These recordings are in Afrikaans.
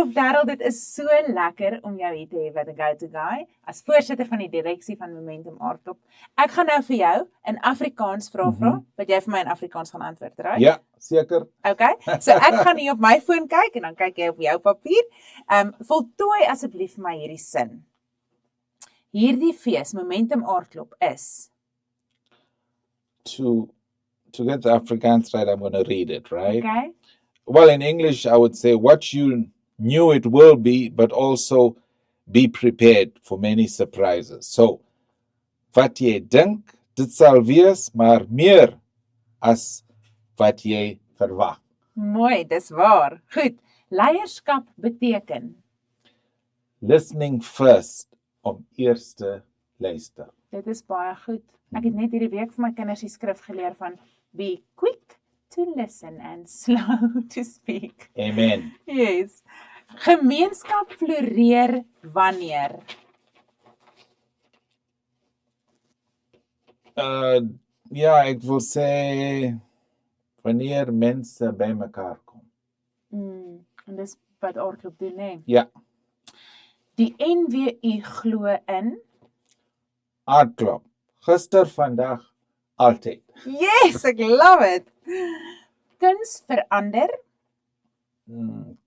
Prof Darryl, dit is so lekker om jou hier te hê by the Go-To Guy, as voorsitter van die direksie van Momentum Aardklop. Ek gaan nou vir jou in Afrikaans vra, wat jy vir my in Afrikaans gaan antwoord, right? Ja, seker. Okay, so ek gaan hier op my foon kyk, en dan kyk jy op jou papier. Voltooi asseblief vir my hierdie sin. Hierdie fees, Momentum Aardklop, is... To get the Afrikaans right, I'm going to read it, right? Okay. Well, in English, I would say what you knew it will be, but also be prepared for many surprises. So, wat jy dink, dit sal wees, maar meer as wat jy verwag. Mooi, dis waar. Goed, leierskap beteken? Listening first, om eers te luister. Dit is baie goed. Ek het net hierdie week vir my kinders die skrif geleer van be quick to listen and slow to speak. Amen. Yes. Gemeenskap floreer wanneer? Ja, ek wil sê wanneer mense by mekaar kom. En dis wat Aardklop doen, hè? Ja. Die NWU glo in Aardklop. Gister, vandag, altyd. Yes, ek love it. Kuns verander?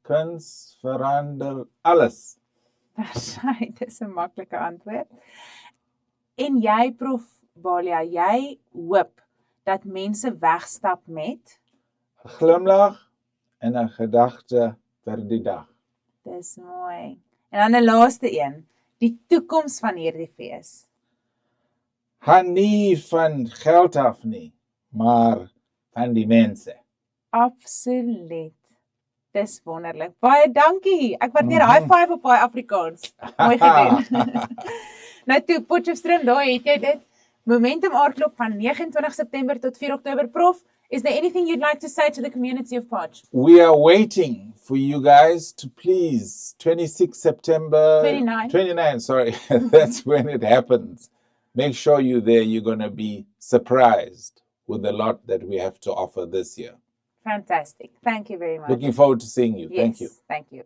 Kuns verander alles. Dit is 'n maklike antwoord. En jy, Prof Balia, jy hoop dat mense wegstap met 'n glimlag en 'n gedagte vir die dag. Dis mooi. En dan 'n laaste een, die toekoms van hierdie fees. Hang nie van geld af nie, maar van die mense. Absoluut. Dis wonderlik. Baie dankie. Ek waardeer high five op baie Afrikaans. Mooi gedoen. Nou toe, Potchefstroom, daar het jy dit. Momentum Aardklop van 29 September tot 4 Oktober. Prof, is there anything you'd like to say to the community of Potch? We are waiting for you guys to please, 26 September... 29, sorry. That's when it happens. Make sure you're there. You're going to be surprised with the lot that we have to offer this year. Fantastic. Thank you very much. Looking forward to seeing you. Yes, Thank you. Thank you.